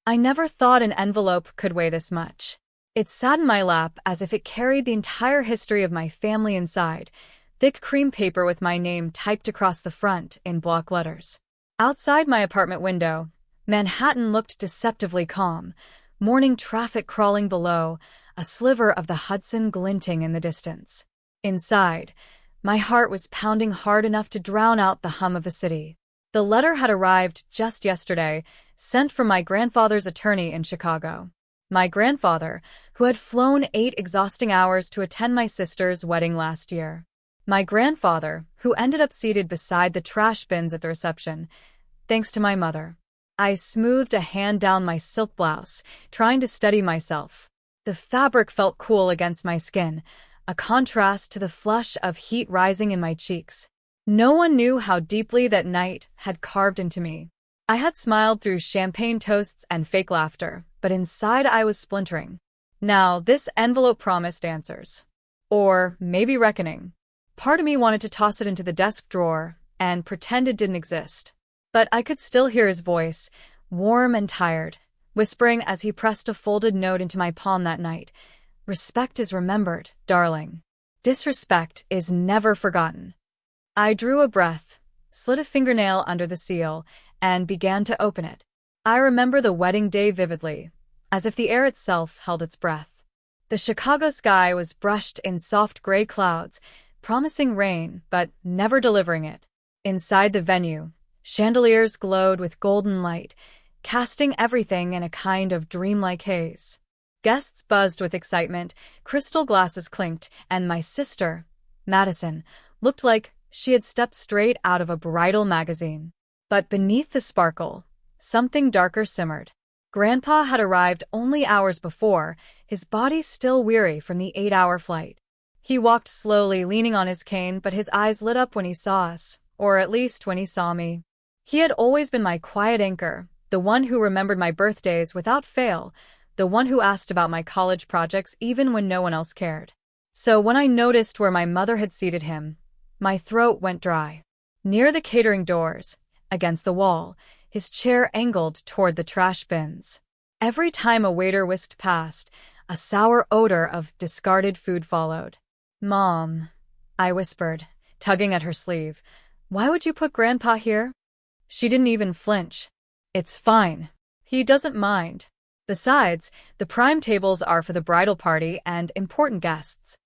I never thought an envelope could weigh this much. It sat in my lap as if it carried the entire history of my family inside, thick cream paper with my name typed across the front in block letters. Outside my apartment window, Manhattan looked deceptively calm, morning traffic crawling below, a sliver of the Hudson glinting in the distance. Inside, my heart was pounding hard enough to drown out the hum of the city. The letter had arrived just yesterday, sent from my grandfather's attorney in Chicago. My grandfather, who had flown 8 exhausting hours to attend my sister's wedding last year. My grandfather, who ended up seated beside the trash bins at the reception, thanks to my mother. I smoothed a hand down my silk blouse, trying to steady myself. The fabric felt cool against my skin, a contrast to the flush of heat rising in my cheeks. No one knew how deeply that night had carved into me. I had smiled through champagne toasts and fake laughter, but inside I was splintering. Now, this envelope promised answers. Or maybe reckoning. Part of me wanted to toss it into the desk drawer and pretend it didn't exist. But I could still hear his voice, warm and tired, whispering as he pressed a folded note into my palm that night. Respect is remembered, darling. Disrespect is never forgotten. I drew a breath, slid a fingernail under the seal, and began to open it. I remember the wedding day vividly, as if the air itself held its breath. The Chicago sky was brushed in soft gray clouds, promising rain, but never delivering it. Inside the venue, chandeliers glowed with golden light, casting everything in a kind of dreamlike haze. Guests buzzed with excitement, crystal glasses clinked, and my sister, Madison, looked like she had stepped straight out of a bridal magazine. But beneath the sparkle, something darker simmered. Grandpa had arrived only hours before, his body still weary from the 8-hour flight. He walked slowly, leaning on his cane, but his eyes lit up when he saw us, or at least when he saw me. He had always been my quiet anchor, the one who remembered my birthdays without fail, the one who asked about my college projects even when no one else cared. So when I noticed where my mother had seated him, my throat went dry. Near the catering doors, against the wall, his chair angled toward the trash bins. Every time a waiter whisked past, a sour odor of discarded food followed. "Mom," I whispered, tugging at her sleeve, "why would you put Grandpa here?" She didn't even flinch. "It's fine. He doesn't mind. Besides, the prime tables are for the bridal party and important guests."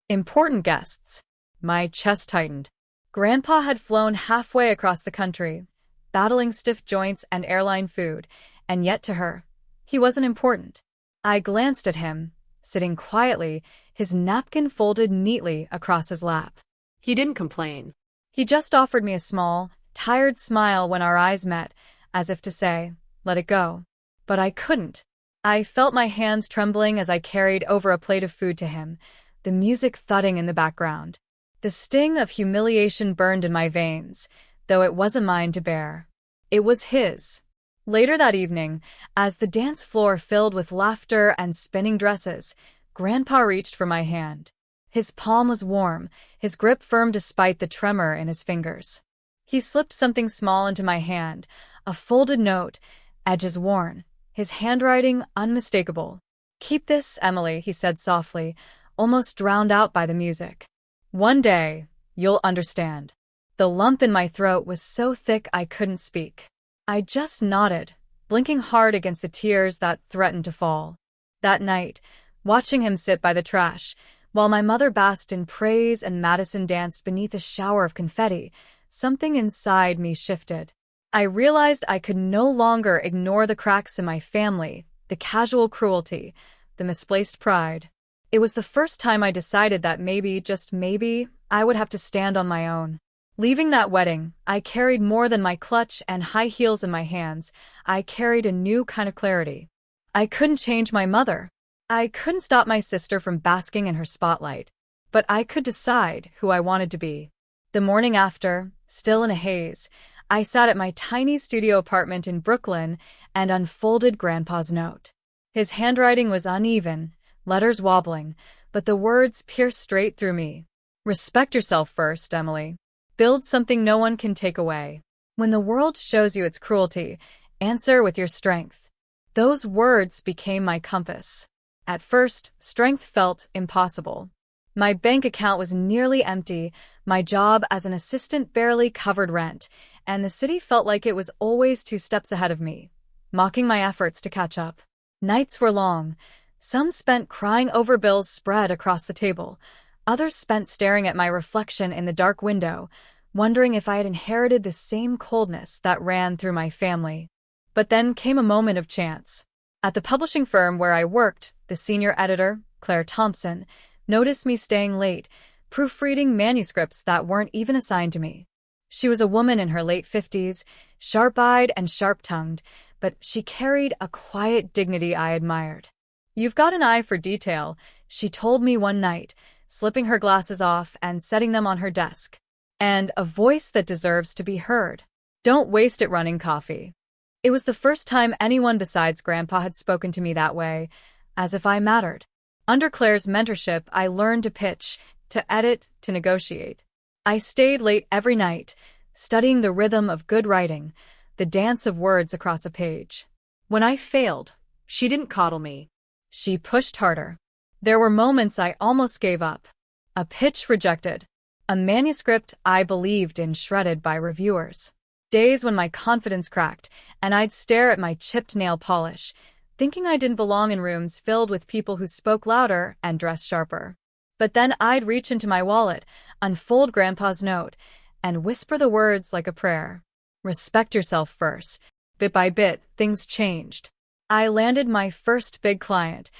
Important guests. My chest tightened. Grandpa had flown halfway across the country, battling stiff joints and airline food, and yet to her, he wasn't important. I glanced at him, sitting quietly, his napkin folded neatly across his lap. He didn't complain. He just offered me a small, tired smile when our eyes met, as if to say, let it go. But I couldn't. I felt my hands trembling as I carried over a plate of food to him, the music thudding in the background. The sting of humiliation burned in my veins, though it wasn't mine to bear. It was his. Later that evening, as the dance floor filled with laughter and spinning dresses, Grandpa reached for my hand. His palm was warm, his grip firm despite the tremor in his fingers. He slipped something small into my hand, a folded note, edges worn, his handwriting unmistakable. "Keep this, Emily," he said softly, almost drowned out by the music. "One day, you'll understand." The lump in my throat was so thick I couldn't speak. I just nodded, blinking hard against the tears that threatened to fall. That night, watching him sit by the trash, while my mother basked in praise and Madison danced beneath a shower of confetti, something inside me shifted. I realized I could no longer ignore the cracks in my family, the casual cruelty, the misplaced pride. It was the first time I decided that maybe, just maybe, I would have to stand on my own. Leaving that wedding, I carried more than my clutch and high heels in my hands. I carried a new kind of clarity. I couldn't change my mother. I couldn't stop my sister from basking in her spotlight. But I could decide who I wanted to be. The morning after, still in a haze, I sat at my tiny studio apartment in Brooklyn and unfolded Grandpa's note. His handwriting was uneven, letters wobbling, but the words pierced straight through me. "Respect yourself first, Emily. Build something no one can take away. When the world shows you its cruelty, answer with your strength. Those words became my compass. At first, strength felt impossible. My bank account was nearly empty, my job as an assistant barely covered rent, and the city felt like it was always 2 steps ahead of me, mocking my efforts to catch up. Nights were long, some spent crying over bills spread across the table, others spent staring at my reflection in the dark window, wondering if I had inherited the same coldness that ran through my family. But then came a moment of chance. At the publishing firm where I worked, the senior editor, Claire Thompson, noticed me staying late, proofreading manuscripts that weren't even assigned to me. She was a woman in her late 50s, sharp-eyed and sharp-tongued, but she carried a quiet dignity I admired. "You've got an eye for detail," she told me one night, slipping her glasses off and setting them on her desk. "And a voice that deserves to be heard. Don't waste it running coffee." It was the first time anyone besides Grandpa had spoken to me that way, as if I mattered. Under Claire's mentorship, I learned to pitch, to edit, to negotiate. I stayed late every night, studying the rhythm of good writing, the dance of words across a page. When I failed, she didn't coddle me. She pushed harder. There were moments I almost gave up. A pitch rejected. A manuscript I believed in shredded by reviewers. Days when my confidence cracked, and I'd stare at my chipped nail polish, thinking I didn't belong in rooms filled with people who spoke louder and dressed sharper. But then I'd reach into my wallet, unfold Grandpa's note, and whisper the words like a prayer. "Respect yourself first." Bit by bit, things changed. I landed my first big client,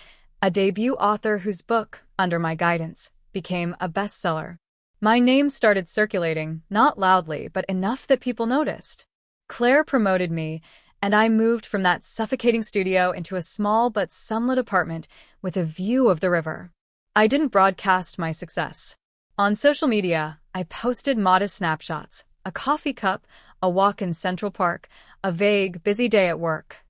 a debut author whose book, under my guidance, became a bestseller. My name started circulating, not loudly, but enough that people noticed. Claire promoted me, and I moved from that suffocating studio into a small but sunlit apartment with a view of the river. I didn't broadcast my success. On social media, I posted modest snapshots, a coffee cup, a walk in Central Park, a vague, busy day at work.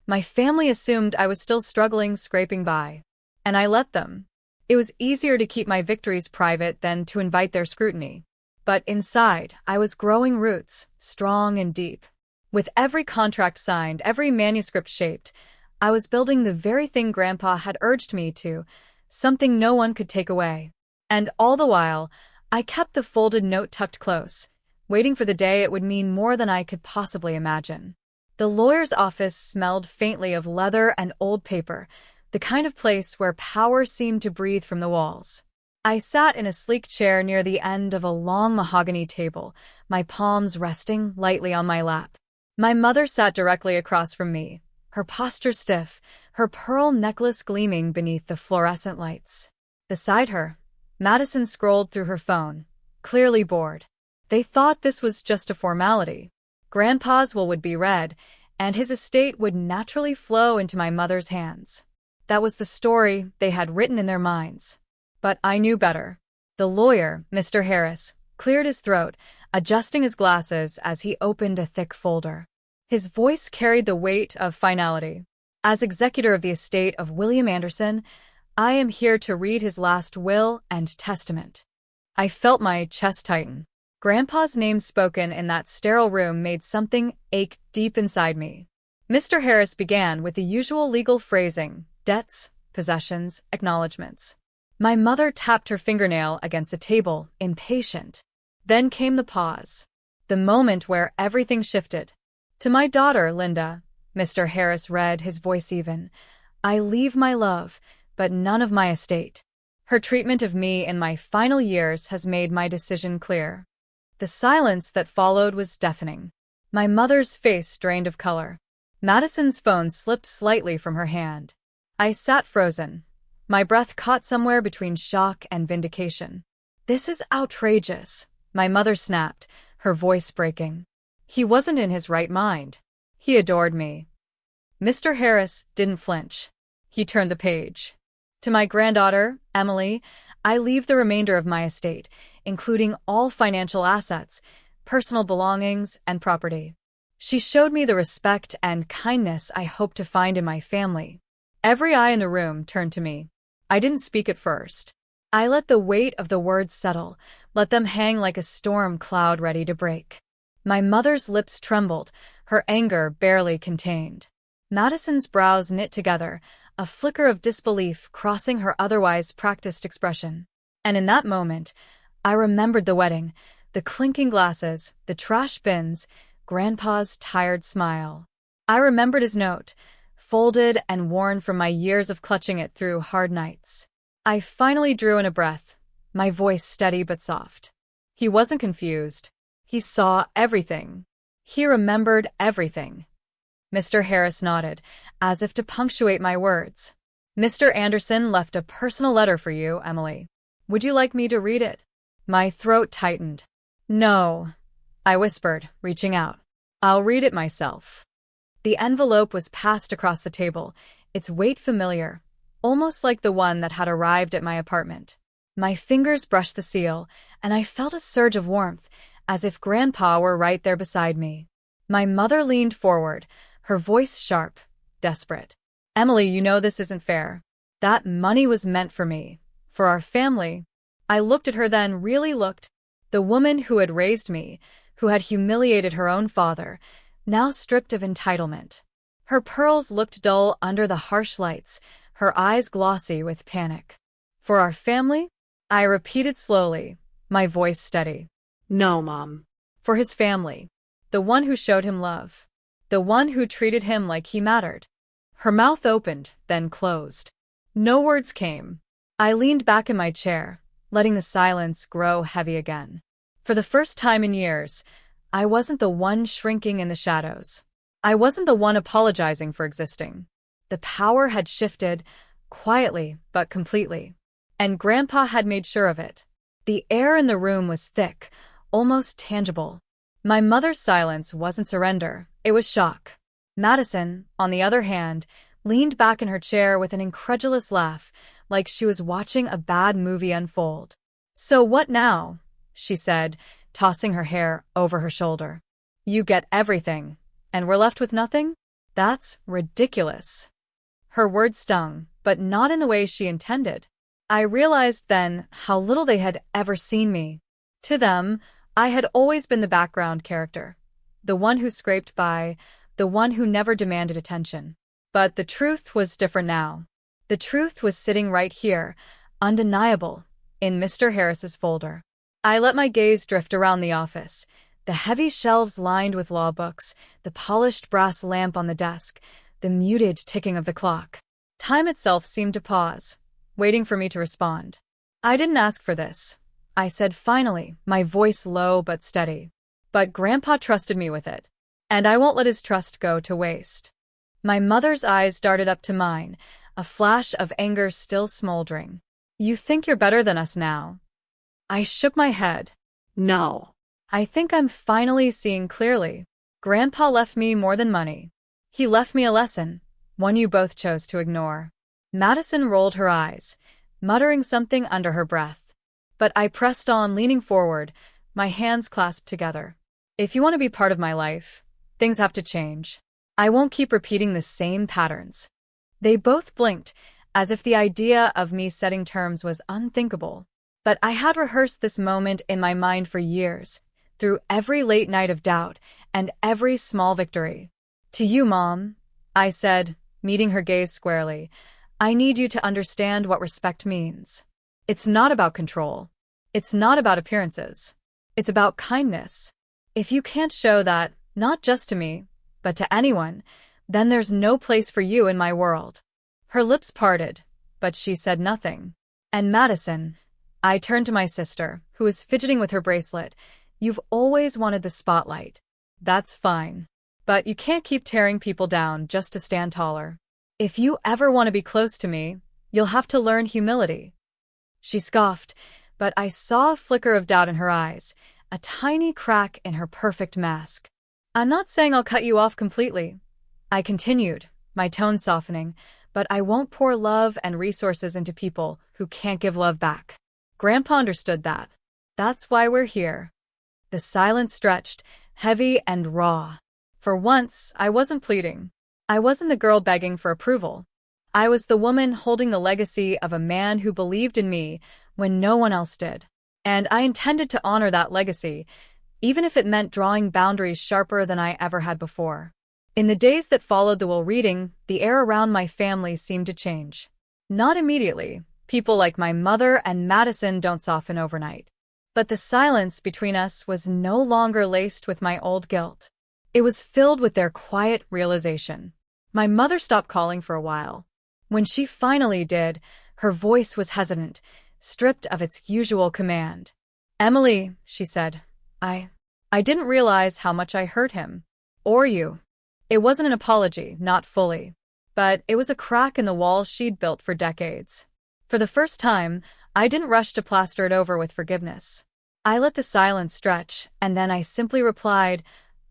My family assumed I was still struggling, scraping by. And I let them. It was easier to keep my victories private than to invite their scrutiny. But inside, I was growing roots, strong and deep. With every contract signed, every manuscript shaped, I was building the very thing Grandpa had urged me to, something no one could take away. And all the while, I kept the folded note tucked close, waiting for the day it would mean more than I could possibly imagine. The lawyer's office smelled faintly of leather and old paper, the kind of place where power seemed to breathe from the walls. I sat in a sleek chair near the end of a long mahogany table, my palms resting lightly on my lap. My mother sat directly across from me, her posture stiff, her pearl necklace gleaming beneath the fluorescent lights. Beside her, Madison scrolled through her phone, clearly bored. They thought this was just a formality. Grandpa's will would be read, and his estate would naturally flow into my mother's hands. That was the story they had written in their minds. But I knew better. The lawyer, Mr. Harris, cleared his throat, adjusting his glasses as he opened a thick folder. His voice carried the weight of finality. "As executor of the estate of William Anderson, I am here to read his last will and testament." I felt my chest tighten. Grandpa's name spoken in that sterile room made something ache deep inside me. Mr. Harris began with the usual legal phrasing: debts, possessions, acknowledgments. My mother tapped her fingernail against the table, impatient. Then came the pause, the moment where everything shifted. "To my daughter, Linda," Mr. Harris read, his voice even, "I leave my love, but none of my estate. Her treatment of me in my final years has made my decision clear." The silence that followed was deafening. My mother's face drained of color. Madison's phone slipped slightly from her hand. I sat frozen. My breath caught somewhere between shock and vindication. "This is outrageous," my mother snapped, her voice breaking. "He wasn't in his right mind. He adored me." Mr. Harris didn't flinch. He turned the page. "To my granddaughter, Emily, I leave the remainder of my estate, including all financial assets, personal belongings, and property." She showed me the respect and kindness I hoped to find in my family. Every eye in the room turned to me. I didn't speak at first. I let the weight of the words settle, let them hang like a storm cloud ready to break. My mother's lips trembled, her anger barely contained. Madison's brows knit together, a flicker of disbelief crossing her otherwise practiced expression. And in that moment, I remembered the wedding, the clinking glasses, the trash bins, Grandpa's tired smile. I remembered his note, folded and worn from my years of clutching it through hard nights. I finally drew in a breath, my voice steady but soft. He wasn't confused. He saw everything. He remembered everything. Mr. Harris nodded, as if to punctuate my words. Mr. Anderson left a personal letter for you, Emily. Would you like me to read it? My throat tightened. No, I whispered, reaching out. I'll read it myself. The envelope was passed across the table, its weight familiar, almost like the one that had arrived at my apartment. My fingers brushed the seal, and I felt a surge of warmth, as if Grandpa were right there beside me. My mother leaned forward, her voice sharp, desperate. Emily, you know this isn't fair. That money was meant for me, for our family. I looked at her then, really looked. The woman who had raised me, who had humiliated her own father, now stripped of entitlement. Her pearls looked dull under the harsh lights, her eyes glossy with panic. For our family? I repeated slowly, my voice steady. No, Mom. For his family. The one who showed him love. The one who treated him like he mattered. Her mouth opened, then closed. No words came. I leaned back in my chair, letting the silence grow heavy again. For the first time in years, I wasn't the one shrinking in the shadows. I wasn't the one apologizing for existing. The power had shifted, quietly but completely. And Grandpa had made sure of it. The air in the room was thick, almost tangible. My mother's silence wasn't surrender, it was shock. Madison, on the other hand, leaned back in her chair with an incredulous laugh, like she was watching a bad movie unfold. So what now? She said, tossing her hair over her shoulder. You get everything, and we're left with nothing? That's ridiculous. Her words stung, but not in the way she intended. I realized then how little they had ever seen me. To them, I had always been the background character, the one who scraped by, the one who never demanded attention. But the truth was different now. The truth was sitting right here, undeniable, in Mr. Harris's folder. I let my gaze drift around the office, the heavy shelves lined with law books, the polished brass lamp on the desk, the muted ticking of the clock. Time itself seemed to pause, waiting for me to respond. I didn't ask for this, I said finally, my voice low but steady. But Grandpa trusted me with it, and I won't let his trust go to waste. My mother's eyes darted up to mine, a flash of anger still smoldering. You think you're better than us now? I shook my head. No. I think I'm finally seeing clearly. Grandpa left me more than money. He left me a lesson, one you both chose to ignore. Madison rolled her eyes, muttering something under her breath. But I pressed on, leaning forward, my hands clasped together. If you want to be part of my life, things have to change. I won't keep repeating the same patterns. They both blinked, as if the idea of me setting terms was unthinkable. But I had rehearsed this moment in my mind for years, through every late night of doubt and every small victory. To you, Mom, I said, meeting her gaze squarely, I need you to understand what respect means. It's not about control. It's not about appearances. It's about kindness. If you can't show that, not just to me, but to anyone, then there's no place for you in my world. Her lips parted, but she said nothing. And Madison, I turned to my sister, who was fidgeting with her bracelet. You've always wanted the spotlight. That's fine. But you can't keep tearing people down just to stand taller. If you ever want to be close to me, you'll have to learn humility. She scoffed, but I saw a flicker of doubt in her eyes, a tiny crack in her perfect mask. I'm not saying I'll cut you off completely, I continued, my tone softening, but I won't pour love and resources into people who can't give love back. Grandpa understood that. That's why we're here. The silence stretched, heavy and raw. For once, I wasn't pleading. I wasn't the girl begging for approval. I was the woman holding the legacy of a man who believed in me when no one else did. And I intended to honor that legacy, even if it meant drawing boundaries sharper than I ever had before. In the days that followed the will reading, the air around my family seemed to change. Not immediately. People like my mother and Madison don't soften overnight. But the silence between us was no longer laced with my old guilt. It was filled with their quiet realization. My mother stopped calling for a while. When she finally did, her voice was hesitant, stripped of its usual command. "Emily," she said, I didn't realize how much I hurt him. Or you. It wasn't an apology, not fully. But it was a crack in the wall she'd built for decades. For the first time, I didn't rush to plaster it over with forgiveness. I let the silence stretch, and then I simply replied,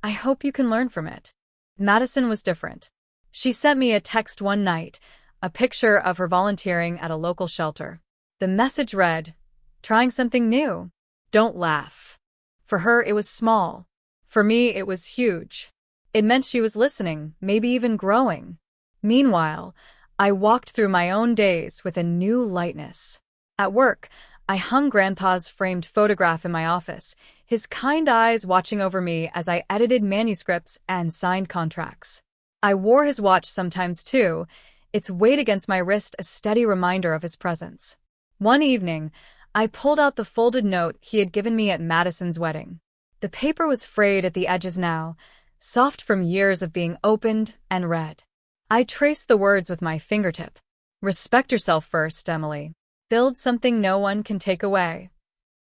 "I hope you can learn from it." Madison was different. She sent me a text one night, a picture of her volunteering at a local shelter. The message read, "Trying something new. Don't laugh." For her, it was small. For me, it was huge. It meant she was listening, maybe even growing. Meanwhile, I walked through my own days with a new lightness. At work, I hung Grandpa's framed photograph in my office, his kind eyes watching over me as I edited manuscripts and signed contracts. I wore his watch sometimes too, its weight against my wrist a steady reminder of his presence. One evening, I pulled out the folded note he had given me at Madison's wedding. The paper was frayed at the edges now, soft from years of being opened and read. I traced the words with my fingertip. "Respect yourself first, Emily. Build something no one can take away."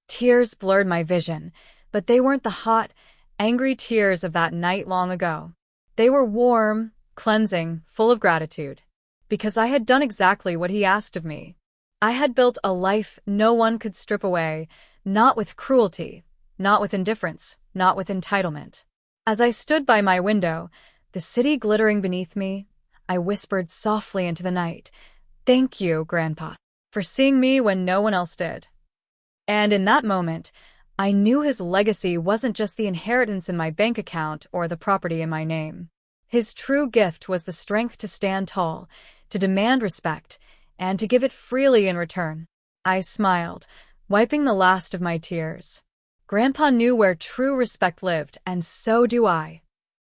Tears blurred my vision, but they weren't the hot, angry tears of that night long ago. They were warm, cleansing, full of gratitude. Because I had done exactly what he asked of me. I had built a life no one could strip away, not with cruelty, not with indifference, not with entitlement. As I stood by my window, the city glittering beneath me, I whispered softly into the night, "Thank you, Grandpa, for seeing me when no one else did." And in that moment, I knew his legacy wasn't just the inheritance in my bank account or the property in my name. His true gift was the strength to stand tall, to demand respect, and to give it freely in return. I smiled, wiping the last of my tears. Grandpa knew where true respect lived, and so do I.